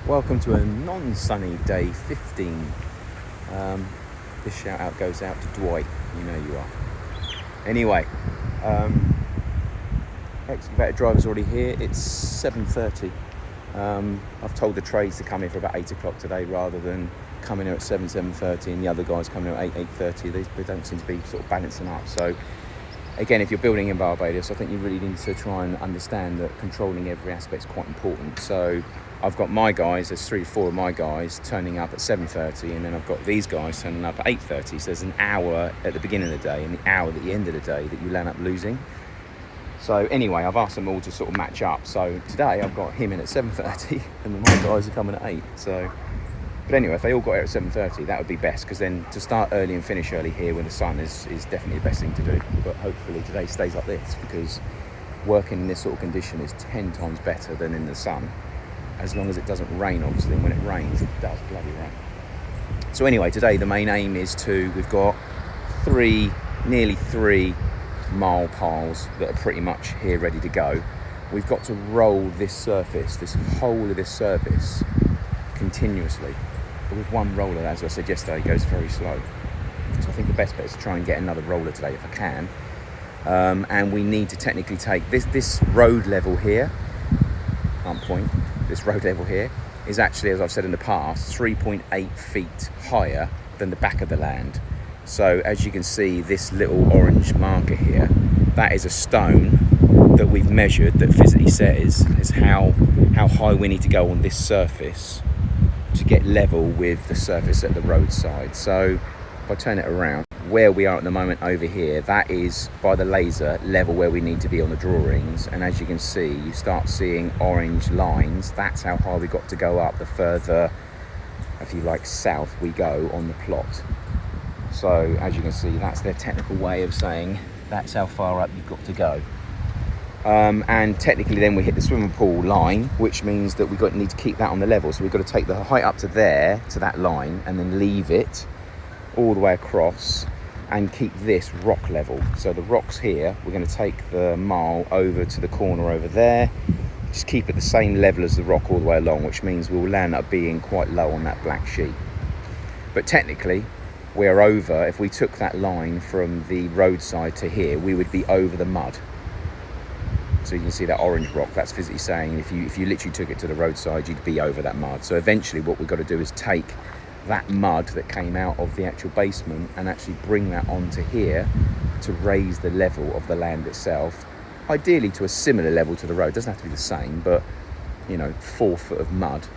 Welcome to a non-sunny day 15. This shout out goes out to Dwight, you know you are. Anyway, excavator driver's already here. It's 7:30. I've told the trades to come in for about 8 o'clock today rather than coming here at 7:30 and the other guys coming here at 8:30. They don't seem to be sort of balancing up. So again, if you're building in Barbados, I think you really need to try and understand that controlling every aspect is quite important. So I've got my guys, there's 3 or 4 of my guys turning up at 7:30, and then I've got these guys turning up at 8:30. So there's an hour at the beginning of the day and the hour at the end of the day that you end up losing. So anyway, I've asked them all to sort of match up. So today I've got him in at 7:30 and my guys are coming at 8. But anyway, if they all got here at 7:30, that would be best, because then to start early and finish early here when the sun is definitely the best thing to do. But hopefully today stays like this, because working in this sort of condition is 10 times better than in the sun, as long as it doesn't rain, obviously. And when it rains, it does bloody rain. So anyway, today the main aim is we've got nearly three Marl piles that are pretty much here ready to go. We've got to roll this whole of this surface continuously. But with one roller, as I said yesterday, it goes very slow. So I think the best bet is to try and get another roller today if I can. And we need to technically take this road level here, this road level here is actually, as I've said in the past, 3.8 feet higher than the back of the land. So as you can see, this little orange marker here, that is a stone that we've measured that physically says is how high we need to go on this surface to get level with the surface at the roadside. So if I turn it around, where we are at the moment over here, that is by the laser level where we need to be on the drawings. And as you can see, you start seeing orange lines. That's how high we got to go up the further, if you like, south we go on the plot. So as you can see, that's their technical way of saying that's how far up you've got to go. And technically then we hit the swimming pool line, which means that need to keep that on the level. So we've got to take the height up to there, to that line, and then leave it all the way across and keep this rock level. So the rocks here, we're going to take the Marl over to the corner over there, just keep it the same level as the rock all the way along, which means we'll land up being quite low on that black sheet. But technically, we're over, if we took that line from the roadside to here, we would be over the mud. So you can see that orange rock, that's physically saying if you literally took it to the roadside, you'd be over that mud. So eventually what we've got to do is take that mud that came out of the actual basement and actually bring that onto here to raise the level of the land itself, ideally to a similar level to the road. It doesn't have to be the same, but 4 foot of mud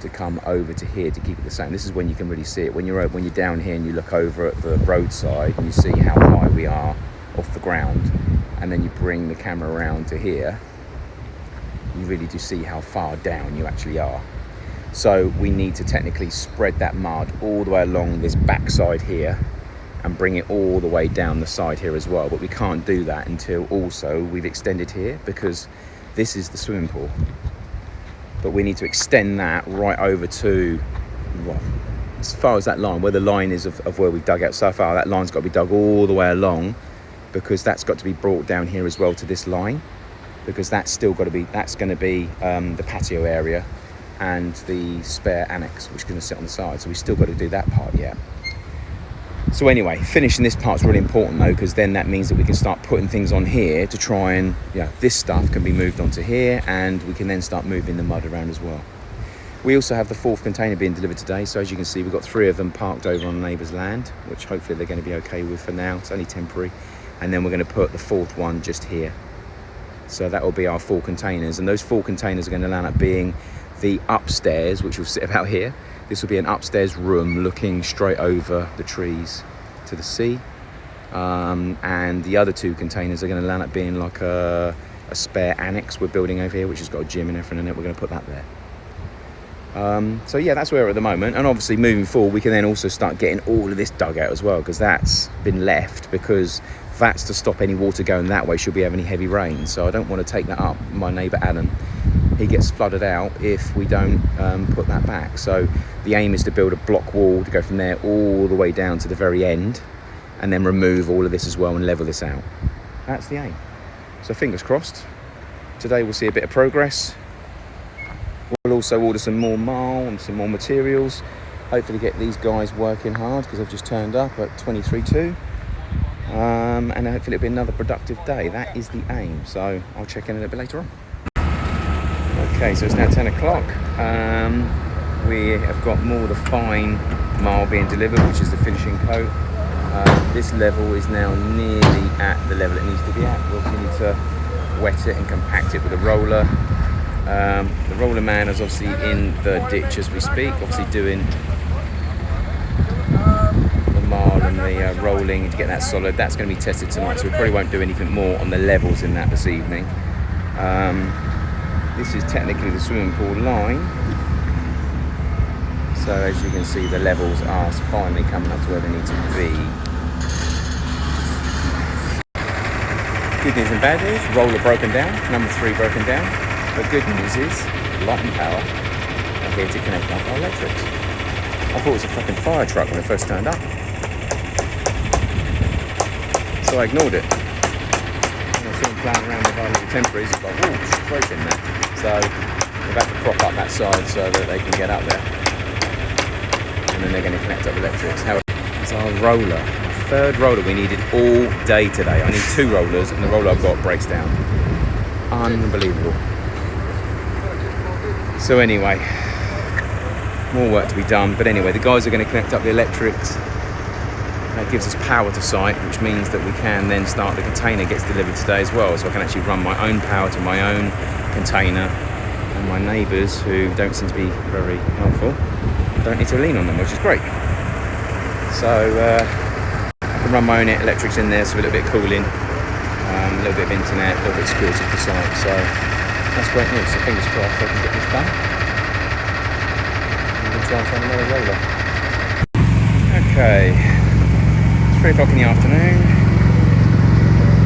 to come over to here to keep it the same. This is when you can really see it. When you're down here and you look over at the roadside and you see how high we are off the ground, and then you bring the camera around to here, you really do see how far down you actually are. So we need to technically spread that mud all the way along this backside here and bring it all the way down the side here as well. But we can't do that until also we've extended here, because this is the swimming pool. But we need to extend that right over to, as far as that line, where the line is of where we've dug out so far, that line's got to be dug all the way along, because that's got to be brought down here as well to this line, because that's going to be the patio area and the spare annex, which is going to sit on the side. So we still got to do that part yet. So anyway, finishing this part's really important though, because then that means that we can start putting things on here to try and, this stuff can be moved onto here, and we can then start moving the mud around as well. We also have the 4th container being delivered today. So as you can see, we've got 3 of them parked over on the neighbour's land, which hopefully they're going to be okay with for now. It's only temporary. And then we're going to put the 4th one just here. So that will be our 4 containers. And those 4 containers are going to land up being the upstairs, which will sit about here. This will be an upstairs room looking straight over the trees to the sea. And the other 2 containers are going to land up being like a spare annex we're building over here, which has got a gym and everything in it. We're going to put that there. So yeah, that's where we're at the moment. And obviously moving forward, we can then also start getting all of this dug out as well, because that's been left, because that's to stop any water going that way should we have any heavy rain. So I don't want to take that up. My neighbour Adam, he gets flooded out if we don't put that back. So the aim is to build a block wall to go from there all the way down to the very end, and then remove all of this as well and level this out. That's the aim. So fingers crossed. Today we'll see a bit of progress. We'll also order some more Marl and some more materials. Hopefully get these guys working hard because they've just turned up at 23.2. And hopefully it'll be another productive day. That is the aim. So I'll check in a little bit later on. Okay, so it's now 10 o'clock. We have got more of the fine Marl being delivered, which is the finishing coat. This level is now nearly at the level it needs to be at. We obviously need to wet it and compact it with a roller. The roller man is obviously in the ditch as we speak, obviously doing the Marl and the rolling to get that solid. That's going to be tested tonight, so we probably won't do anything more on the levels in that this evening. This is technically the swimming pool line. So as you can see, the levels are finally coming up to where they need to be. Good news and bad news, roller broken down, number 3 broken down. But good news is, light and power are here to connect up our electrics. I thought it was a fucking fire truck when it first turned up. So I ignored it. And I saw them playing around with our little temporaries, it's like, oh, straight in there. So they've had to prop up that side so that they can get up there. And then they're going to connect up electrics. However, it's our roller. 3rd roller we needed all day today. I need 2 rollers and the roller I've got breaks down. Unbelievable. So anyway, more work to be done. But anyway, the guys are going to connect up the electrics. That gives us power to site, which means that we can then start, the container gets delivered today as well. So I can actually run my own power to my own container. And my neighbours, who don't seem to be very helpful, don't need to lean on them, which is great. So I can run my own electrics in there, so a little bit of cooling, a little bit of internet, a little bit of security for site. So that's great news. So fingers crossed I can get this done. And we'll try and find another roller. Okay, it's 3 o'clock in the afternoon.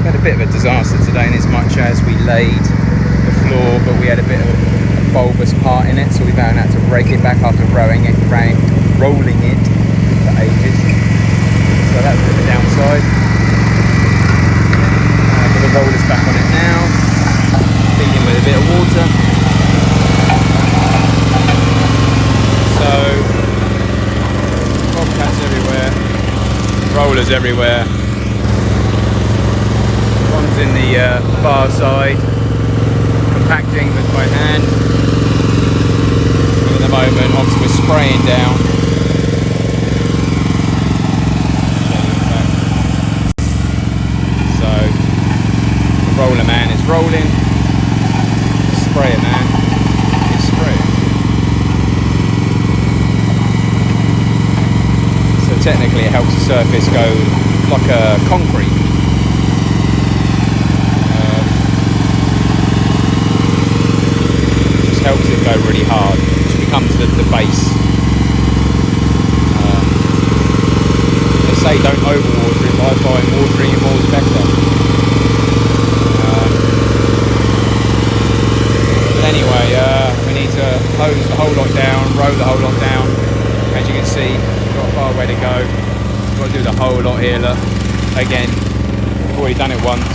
We had a bit of a disaster today in as much as we laid the floor, but we had a bit of a bulbous part in it, so we've now had to break it back after rolling it for ages. So that's a bit of a downside. But the roller's back on it now, feeding with a bit of water. So, bobcats everywhere, rollers everywhere. One's in the far side, compacting with my hand. And at the moment, obviously we're spraying down. Roller man is rolling, sprayer man is spraying. So technically it helps the surface go like a concrete. Just helps it go really hard, which becomes the base. They say don't overwater it, but I find watering it more is better. Anyway, we need to hose the whole lot down, row the whole lot down. As you can see, we've got a far way to go. We've got to do the whole lot here, look. Again, we've already done it once.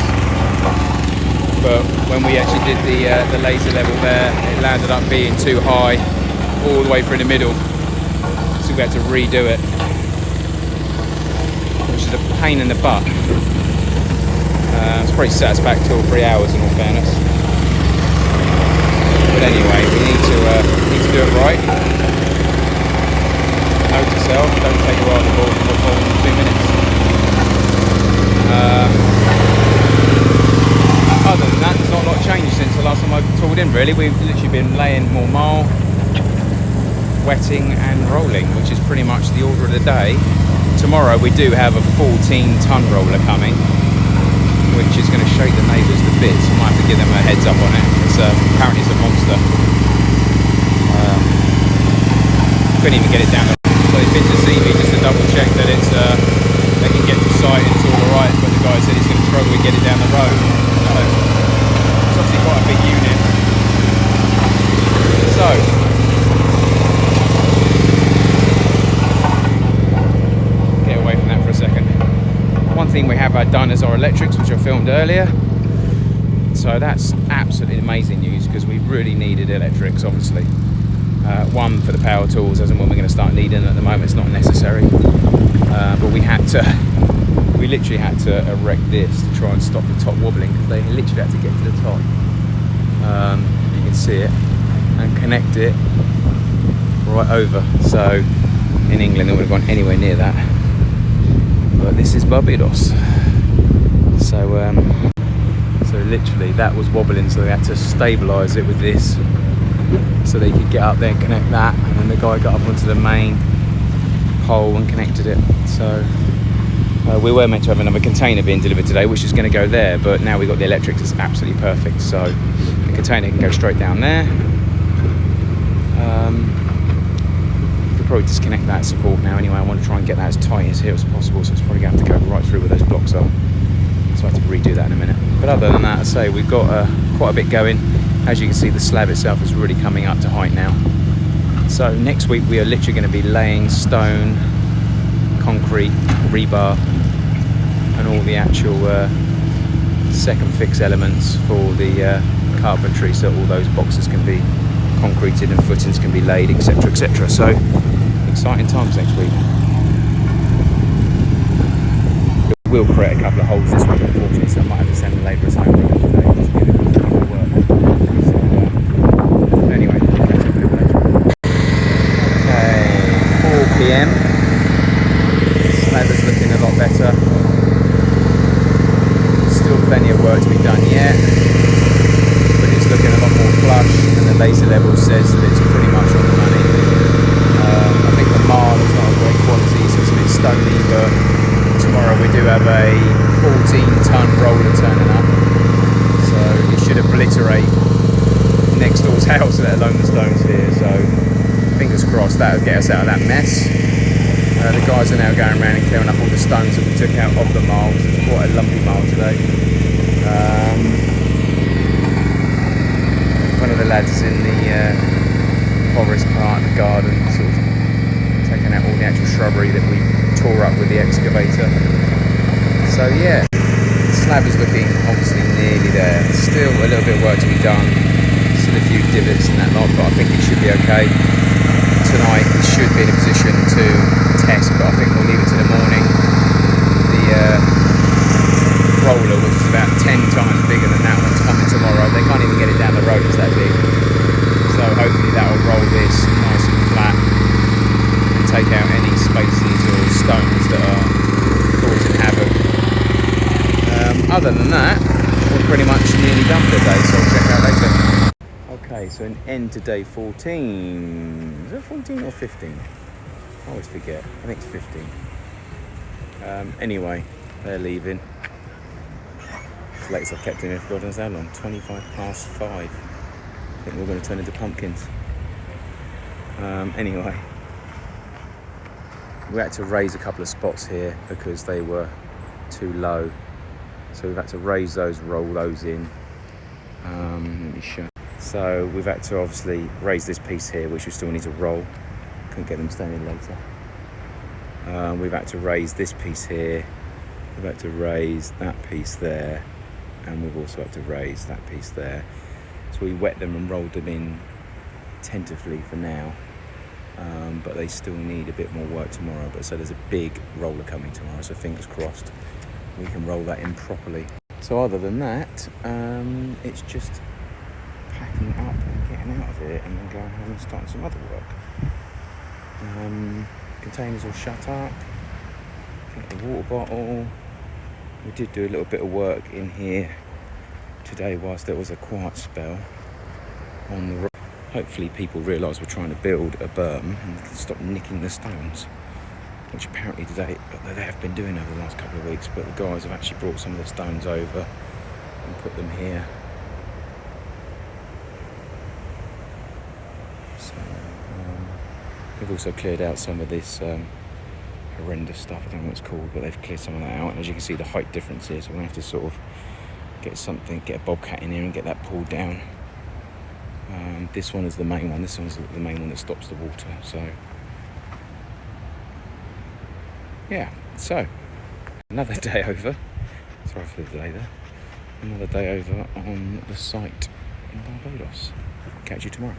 But when we actually did the laser level there, it landed up being too high, all the way through the middle. So we had to redo it, which is a pain in the butt. It's probably set us back 2 or 3 hours in all fairness. But anyway, we need to do it right. Note to self, don't take your eye on the ball for more than 2 minutes. Other than that, there's not a lot changed since the last time I tooled in really. We've literally been laying more Marl, wetting and rolling, which is pretty much the order of the day. Tomorrow we do have a 14-ton roller coming, which is going to shake the neighbours to bits. I might have to give them a heads up on it. Apparently it's a monster. Couldn't even get it down the road. So they've been to see me just to double check that it's they can get to site and it's all alright, but the guy said he's going to struggle to get it down the road. So it's obviously quite a big unit. So get away from that for a second. One thing we have done is our electrics, which I filmed earlier. So that's absolutely amazing news, because we really needed electrics, obviously. One, for the power tools, as and when we're going to start needing at the moment, it's not necessary. But we literally had to erect this to try and stop the top wobbling, because they literally had to get to the top. You can see it, and connect it right over. So in England, it would have gone anywhere near that. But this is Barbados. So literally that was wobbling, so they had to stabilise it with this, so they could get up there and connect that, and then the guy got up onto the main pole and connected it. So we were meant to have another container being delivered today, which is going to go there, but now we've got the electrics, it's absolutely perfect. So the container can go straight down there. We'll probably disconnect that support now anyway. I want to try and get that as tight as here as possible, so it's probably going to have to go right through where those blocks are. So I have to redo that in a minute. But other than that, I say we've got quite a bit going. As you can see, the slab itself is really coming up to height now. So next week we are literally going to be laying stone, concrete, rebar, and all the actual second fix elements for the carpentry, so all those boxes can be concreted and footings can be laid, etc, etc. So exciting times next week. We'll create a couple of holes this week, unfortunately, so I might have to send the labourers home for a couple of days just to give it a bit more work. So, anyway, catch up a little later. Okay, 4 PM. Slab is looking a lot better. Still plenty of work to be done yet, but it's looking a lot more flush, and the laser level says that it's pretty much on the money. I think the Marl is not a great quality, so it's a bit stony, but tomorrow we do have a 14-ton roller turning up, so it should obliterate next door's house, let alone the stones here. So fingers crossed that'll get us out of that mess. The guys are now going around and clearing up all the stones that we took out of the Marl. It's quite a lumpy Marl today. One of the lads is in the forest part of the garden, sort of taking out all the actual shrubbery that we tore up with the excavator. So yeah, the slab is looking obviously nearly there. Still a little bit of work to be done, still a few divots and that lot, but I think it should be okay. Tonight we should be in a position to test, but I think we'll leave it to the morning. The roller, which is about 10 times bigger than that one's coming tomorrow. They can't even get it down the road, it's that big. So hopefully that will roll this nice and flat, take out any spaces or stones that are causing havoc. Other than that, we're pretty much nearly done for the day, so I'll check out later. Okay, so an end to day 14. Is it 14 or 15? I always forget. I think it's 15. Anyway, they're leaving. It's the latest I've kept in here for God knows how long. 25 past 5. I think we're going to turn into pumpkins. Anyway. We had to raise a couple of spots here because they were too low. So we've had to raise those, roll those in. Let me show. So we've had to obviously raise this piece here, which we still need to roll. Couldn't get them staying in later. We've had to raise this piece here. We've had to raise that piece there. And we've also had to raise that piece there. So we wet them and rolled them in tentatively for now. But they still need a bit more work tomorrow. But so there's a big roller coming tomorrow, so fingers crossed we can roll that in properly. So other than that, it's just packing up and getting out of here and then going home and starting some other work. Containers all shut up. I think the water bottle. We did do a little bit of work in here today whilst there was a quiet spell on the road. Hopefully people realise we're trying to build a berm and can stop nicking the stones, which apparently they have been doing over the last couple of weeks, but the guys have actually brought some of the stones over and put them here. So they've also cleared out some of this horrendous stuff, I don't know what it's called, but they've cleared some of that out, and as you can see the height difference here, so we're going to have to sort of get a bobcat in here and get that pulled down. This one is the main one. This one's the main one that stops the water. So, yeah. So, another day over. Sorry for the delay there. another day over on the site in Barbados. Catch you tomorrow.